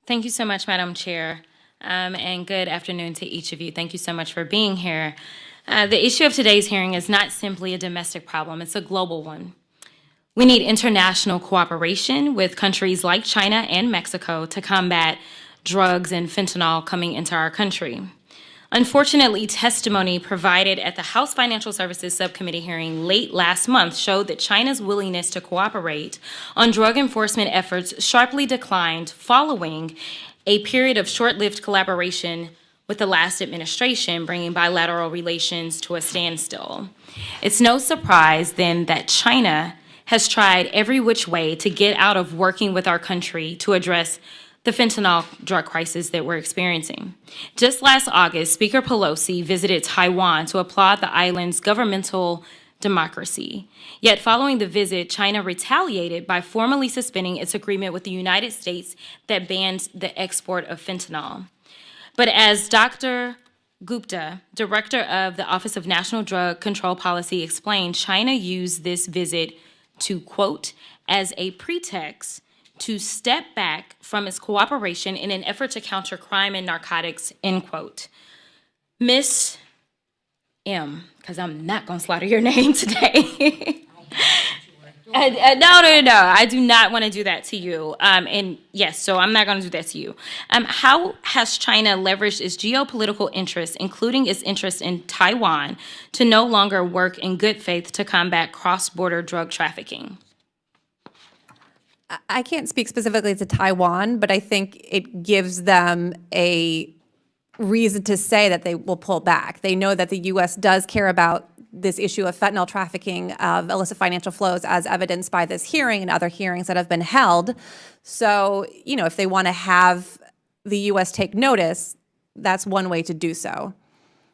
Thank you so much, Madam Chair, and good afternoon to each of you. Thank you so much for being here. The issue of today's hearing is not simply a domestic problem, it's a global one. We need international cooperation with countries like China and Mexico to combat drugs and fentanyl coming into our country. Unfortunately, testimony provided at the House Financial Services Subcommittee hearing late last month showed that China's willingness to cooperate on drug enforcement efforts sharply declined following a period of short-lived collaboration with the last administration, bringing bilateral relations to a standstill. It's no surprise then that China has tried every which way to get out of working with our country to address the fentanyl drug crisis that we're experiencing. Just last August, Speaker Pelosi visited Taiwan to applaud the island's governmental democracy. Yet following the visit, China retaliated by formally suspending its agreement with the United States that bans the export of fentanyl. But as Dr. Gupta, director of the Office of National Drug Control Policy, explained, China used this visit to, quote, as a pretext to step back from its cooperation in an effort to counter crime and narcotics, end quote. Miss M, because I'm not going to slaughter your name today. No, I do not want to do that to you. And yes, so I'm not going to do that to you. How has China leveraged its geopolitical interests, including its interest in Taiwan, to no longer work in good faith to combat cross-border drug trafficking? I can't speak specifically to Taiwan, but I think it gives them a reason to say that they will pull back. They know that the U.S. does care about this issue of fentanyl trafficking, of illicit financial flows, as evidenced by this hearing and other hearings that have been held. So, if they want to have the U.S. take notice, that's one way to do so.